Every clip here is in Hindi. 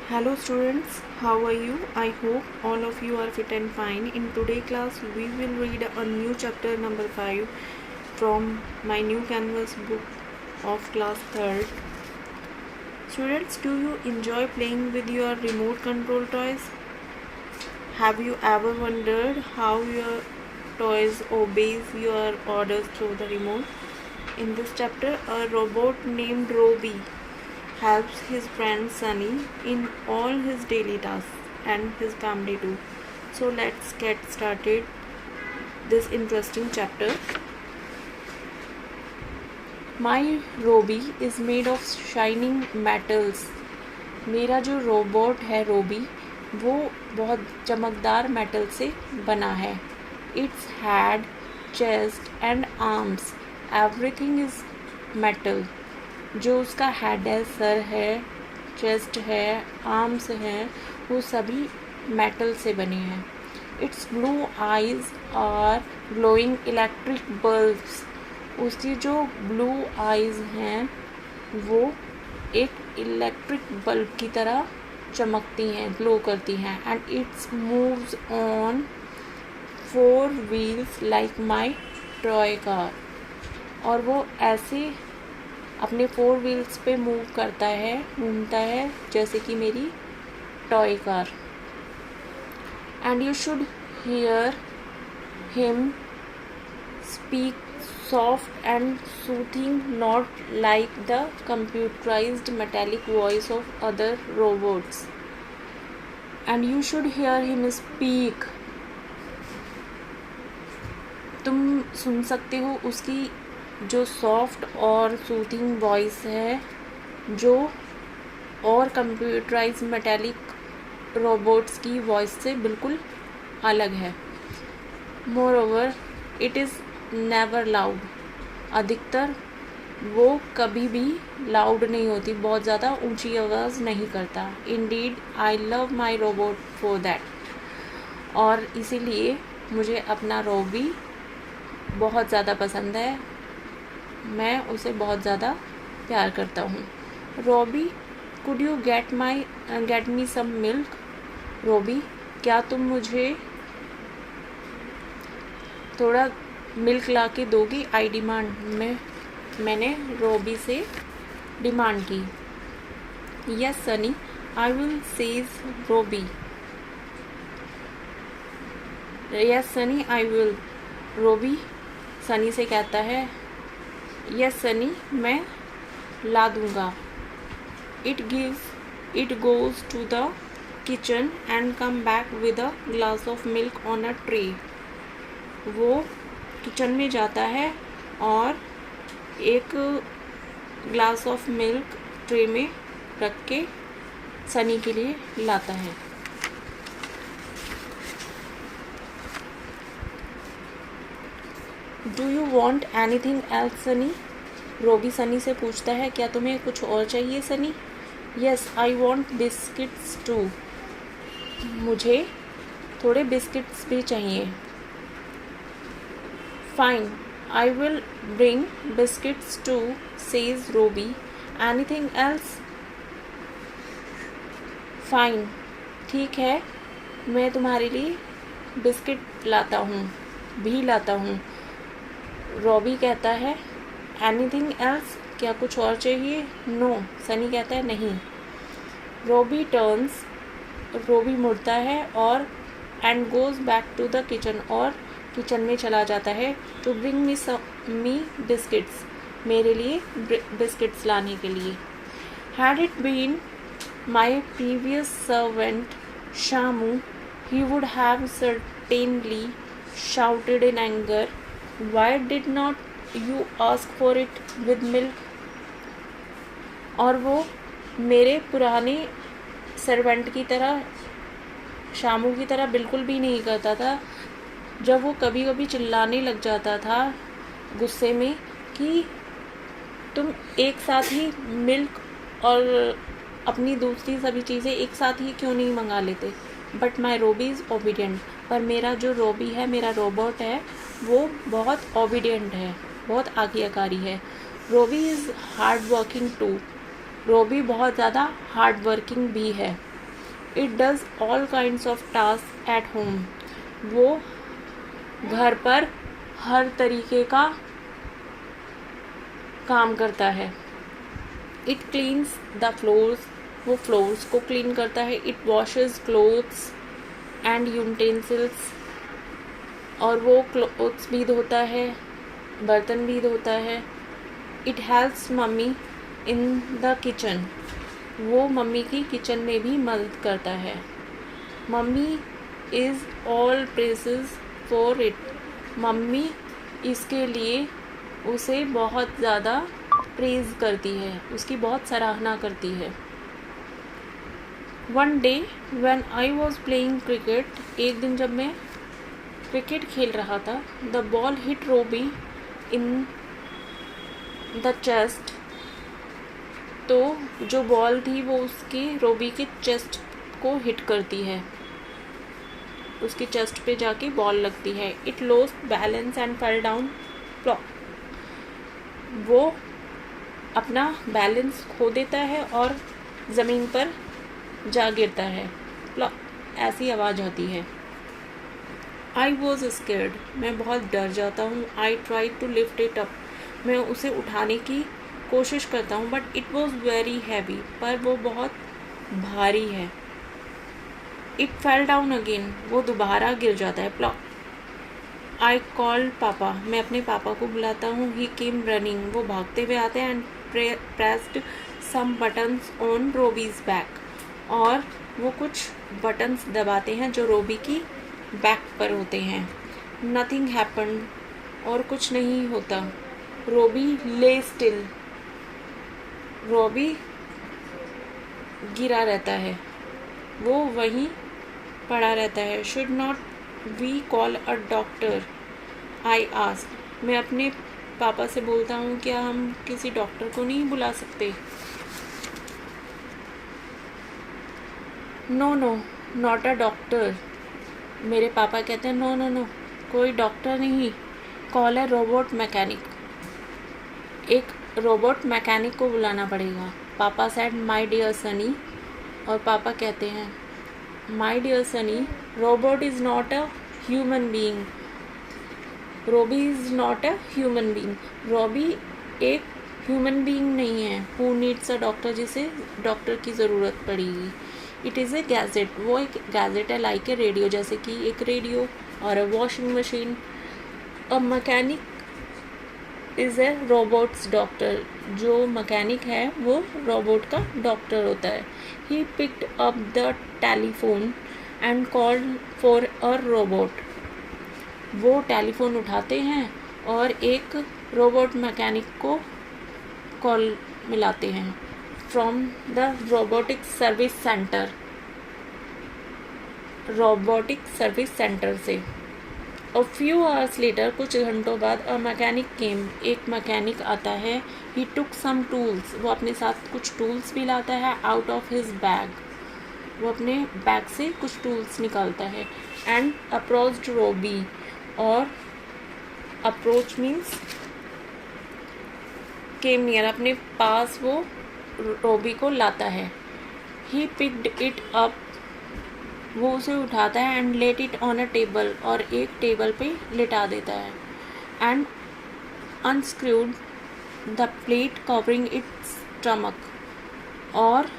Hello students, how are you? I hope all of you are fit and fine. In today's class, we will read a new chapter number 5 from my new canvas book of class 3rd. Students, do you enjoy playing with your remote control toys? Have you ever wondered how your toys obeys your orders through the remote? In this chapter, a robot named Roby helps his friend Sunny in all his daily tasks and his family too. So let's get started this interesting chapter. My Roby is made of shining metals. मेरा जो रोबोट है रोबी वो बहुत चमकदार मेटल से बना है. Its head, chest and arms, everything is metal. जो उसका हेड है, सर है, चेस्ट है, आर्म्स हैं, वो सभी मेटल से बने हैं. Its blue eyes are glowing electric bulbs. उसकी जो ब्लू आइज हैं वो एक इलेक्ट्रिक बल्ब की तरह चमकती हैं, ग्लो करती हैं. And it's moves on 4 wheels like my toy car. और वो ऐसे अपने 4 व्हील्स पे मूव करता है, घूमता है जैसे कि मेरी toy car. And you should hear him speak soft and soothing, not like the computerised metallic voice of other robots. And you should hear him speak. तुम सुन सकते हो उसकी जो सॉफ्ट और सूथिंग वॉइस है, जो और कंप्यूटराइज मेटेलिक रोबोट्स की वॉइस से बिल्कुल अलग है. More over it is never loud. अधिकतर वो कभी भी लाउड नहीं होती, बहुत ज़्यादा ऊंची आवाज़ नहीं करता. Indeed I love my robot for that. और इसीलिए मुझे अपना रोबी बहुत ज़्यादा पसंद है, मैं उसे बहुत ज़्यादा प्यार करता हूँ. Robbie, could you get me some milk. Robbie, क्या तुम मुझे थोड़ा मिल्क ला के दोगी. I demand. मैंने रोबी से डिमांड की. Yes Sunny I will says Robbie. Yes Sunny I will. Robbie Sunny से कहता है, यस सनी मैं ला दूँगा. It goes to the kitchen and come back with a glass of milk on a tray. वो किचन में जाता है और एक ग्लास ऑफ मिल्क ट्रे में रख के सनी के लिए लाता है. Do you want anything else Sunny. Robbie Sunny से पूछता है, क्या तुम्हें कुछ और चाहिए Sunny. Yes I want biscuits too. मुझे थोड़े बिस्किट्स भी चाहिए. Fine I will bring biscuits too says Robbie. Anything else. Fine ठीक है, मैं तुम्हारे लिए बिस्किट लाता हूँ. रॉबी कहता है, एनीथिंग एल्स. क्या कुछ और चाहिए. नो सनी कहता है नहीं. रोबी मुड़ता है और and goes back to the kitchen. और किचन में चला जाता है. To bring me biscuits. मेरे लिए बिस्किट्स लाने के लिए. Had it been my previous servant Shamu he would have certainly shouted in anger. Why did not you ask for it with milk. और वो मेरे पुराने सर्वेंट की तरह, शामू की तरह बिल्कुल भी नहीं करता था. जब वो कभी कभी चिल्लाने लग जाता था गुस्से में कि तुम एक साथ ही मिल्क और अपनी दूसरी सभी चीज़ें एक साथ ही क्यों नहीं मंगा लेते. But my Robbie is obedient. पर मेरा जो रोबी है, मेरा रोबोट है, वो बहुत ओबीडियंट है, बहुत आज्ञाकारी है. रोबी इज़ हार्ड वर्किंग टू. रोबी बहुत ज़्यादा हार्ड वर्किंग भी है. It does all kinds of task at home. वो घर पर हर तरीके का काम करता है। इट क्लीन्स द फ्लोर्स, वो फ्लोर्स को क्लीन करता है। It washes clothes and utensils, और वो क्लोथ्स भी धोता है, बर्तन भी धोता है। It helps mummy in the kitchen, वो मम्मी की किचन में भी मदद करता है। Mummy is all praises for it, mummy इसके लिए उसे बहुत ज़्यादा प्रेज़ करती है, उसकी बहुत सराहना करती है। One day when I was playing cricket, एक दिन जब मैं क्रिकेट खेल रहा था, the ball hit Robbie in the chest, तो जो बॉल थी वो उसकी रोबी के चेस्ट को हिट करती है, उसकी चेस्ट पे जाके बॉल लगती है। It lost balance and fell down plop, वो अपना बैलेंस खो देता है और ज़मीन पर जा गिरता है। प्लॉप ऐसी आवाज़ होती है। आई वॉज स्केर्ड, मैं बहुत डर जाता हूँ। I try to lift it up, मैं उसे उठाने की कोशिश करता हूँ, but it was very heavy, पर वो बहुत भारी है। इट फेल डाउन अगेन, वो दोबारा गिर जाता है। प्लॉप आई कॉल्ड पापा, मैं अपने पापा को बुलाता हूँ। ही केम रनिंग, वो भागते हुए आते हैं। And pressed some buttons on Robbie's back, और वो कुछ बटन्स दबाते हैं जो रोबी की बैक पर होते हैं। नथिंग हैपन, और कुछ नहीं होता। रोबी ले स्टिल, रोबी गिरा रहता है, वो वहीं पड़ा रहता है। Should not we call a doctor, I ask, मैं अपने पापा से बोलता हूँ, क्या हम किसी डॉक्टर को नहीं बुला सकते? No no not a doctor, मेरे पापा कहते हैं नो नो नो, कोई डॉक्टर नहीं, कॉल अ रोबोट मैकेनिक, एक रोबोट मैकेनिक को बुलाना पड़ेगा। पापा सेड माय डियर सनी, और पापा कहते हैं my dear Sunny, robot is not a human being, Robbie is not a human being, Robbie एक ह्यूमन बीइंग नहीं है। हु नीड्स अ डॉक्टर, जिसे डॉक्टर की ज़रूरत पड़ेगी। इट इज़ ए गैजेट, वो एक गैजेट है, लाइक ए रेडियो, जैसे कि एक रेडियो और a washing machine. A mechanic is a robots doctor, जो मैकेनिक है वो रोबोट का डॉक्टर होता है। He picked up the telephone and called for a robot, वो टेलीफोन उठाते हैं और एक रोबोट मैकेनिक को कॉल मिलाते हैं। From the robotic service centre, robotic service centre से। अ फ्यू आवर्स लेटर, कुछ घंटों बाद, अ मैकेनिक केम, एक मैकेनिक आता है। ही टुक सम टूल्स, वो अपने साथ कुछ टूल्स भी लाता है। आउट ऑफ हिज बैग, वो अपने बैग से कुछ टूल्स निकालता है। एंड अप्रोच्ड रोबी, और अप्रोच मीन्स केम नियर, अपने पास वो रोबी को लाता है। ही पिक्ड इट अप, वो उसे उठाता है। And let it on a table, और एक टेबल पे लिटा देता है। And unscrewed the plate covering it's stomach, और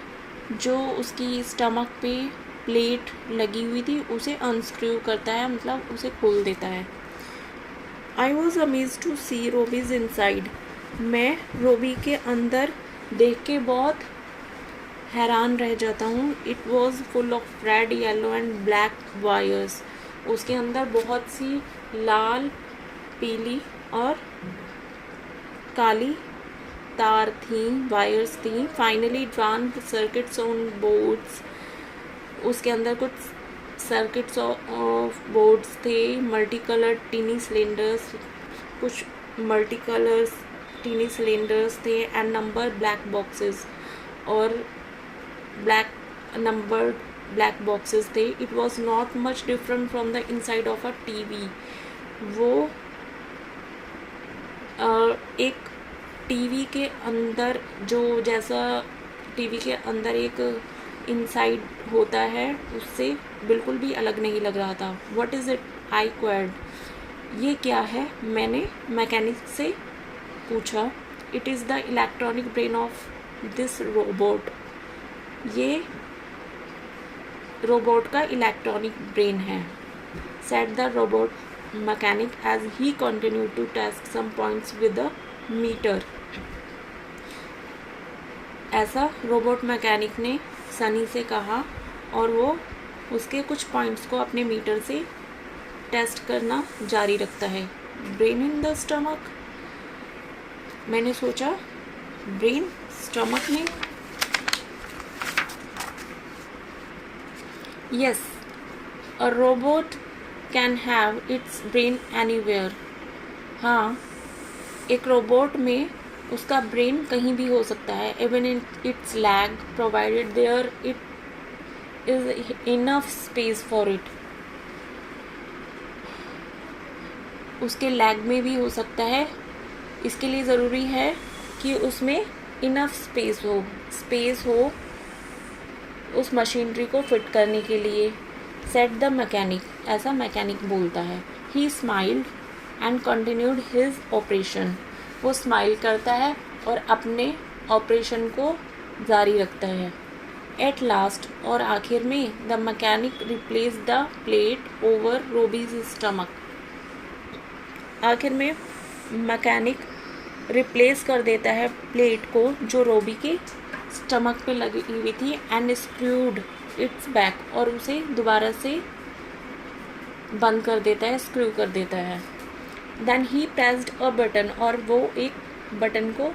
जो उसकी स्टमक पे प्लेट लगी हुई थी उसे अनस्क्रू करता है, मतलब उसे खोल देता है। I was amazed to see Robbie's inside, मैं रोबी के अंदर देख के बहुत हैरान रह जाता हूँ। It was full of red, yellow and black wires, उसके अंदर बहुत सी लाल, पीली और काली तार थी, वायर्स थी। Finally drawn circuits on boards, उसके अंदर कुछ सर्किट्स ऑफ बोर्ड्स थे। मल्टी कलर टीनी सिलेंडर्स, कुछ मल्टी कलर्स टीनी सिलेंडर्स थे। एंड नंबर ब्लैक बॉक्सेस, और ब्लैक नंबर्ड ब्लैक बॉक्सेस थे। It was not much different from the inside of a TV, वो एक टीवी के अंदर, जो जैसा टीवी के अंदर एक इनसाइड होता है उससे बिल्कुल भी अलग नहीं लग रहा था. What is it? I queried. ये क्या है? मैंने मैकेनिक से पूछा. It is the electronic brain of this robot. ये रोबोट का इलेक्ट्रॉनिक ब्रेन है. Said the robot mechanic as he continued to test some points with the meter. ऐसा रोबोट मैकेनिक ने सनी से कहा और वो उसके कुछ पॉइंट्स को अपने मीटर से टेस्ट करना जारी रखता है. Brain in the stomach. मैंने सोचा ब्रेन स्टमक में. Yes, a robot can have it's brain anywhere. हाँ, एक रोबोट में उसका ब्रेन कहीं भी हो सकता है. Even in its leg provided there it is enough space for it. उसके लैग में भी हो सकता है. इसके लिए ज़रूरी है कि उसमें इनफ स्पेस हो उस मशीनरी को फिट करने के लिए. Set the mechanic. ऐसा मैकेनिक बोलता है. ही smiled and continued his operation. वो स्माइल करता है और अपने ऑपरेशन को जारी रखता है. एट लास्ट, और आखिर में, the mechanic replace the plate over Robbie's stomach. आखिर में मैकेनिक रिप्लेस कर देता है प्लेट को जो रोबी के स्टमक पे लगी हुई थी. And screwed it's back. और उसे दोबारा से बंद कर देता है, स्क्रू कर देता है. Then he pressed a button. और वो एक बटन को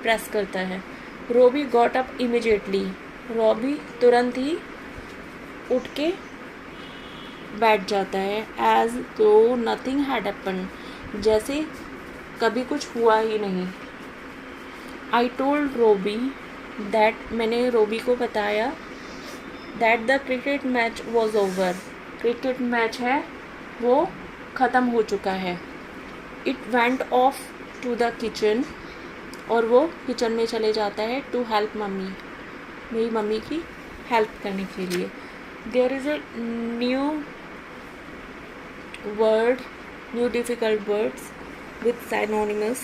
प्रेस करता है. Robbie got up immediately. Robbie तुरंत ही उठ के बैठ जाता है. एज दो नथिंग हैड हैपेंड. जैसे कभी कुछ हुआ ही नहीं. I told Robbie that. मैंने रोबी को बताया that the cricket match was over. Cricket match है वो ख़त्म हो चुका है. It went off to the kitchen. और वो किचन में चले जाता है टू हेल्प मम्मी. मेरी मम्मी की हेल्प करने के लिए. There is a new word, new difficult words with synonymous.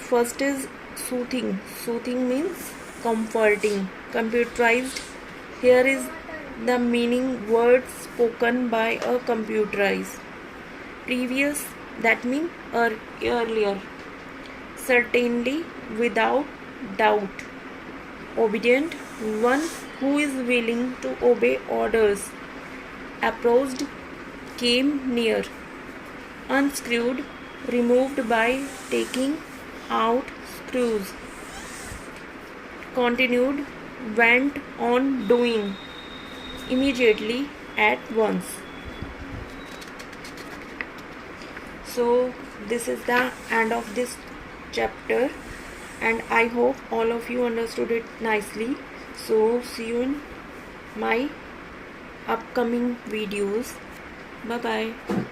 First is soothing. Soothing means comforting. Computerized. Here is the meaning words spoken by a computerized. Previous, that means earlier. Certainly, without doubt. Obedient, one who is willing to obey orders. Approached, came near. Unscrewed, removed by taking out screws. Continued, went on doing. Immediately, at once. So this is the end of this chapter, and I hope all of you understood it nicely. So see you in my upcoming videos. Bye bye.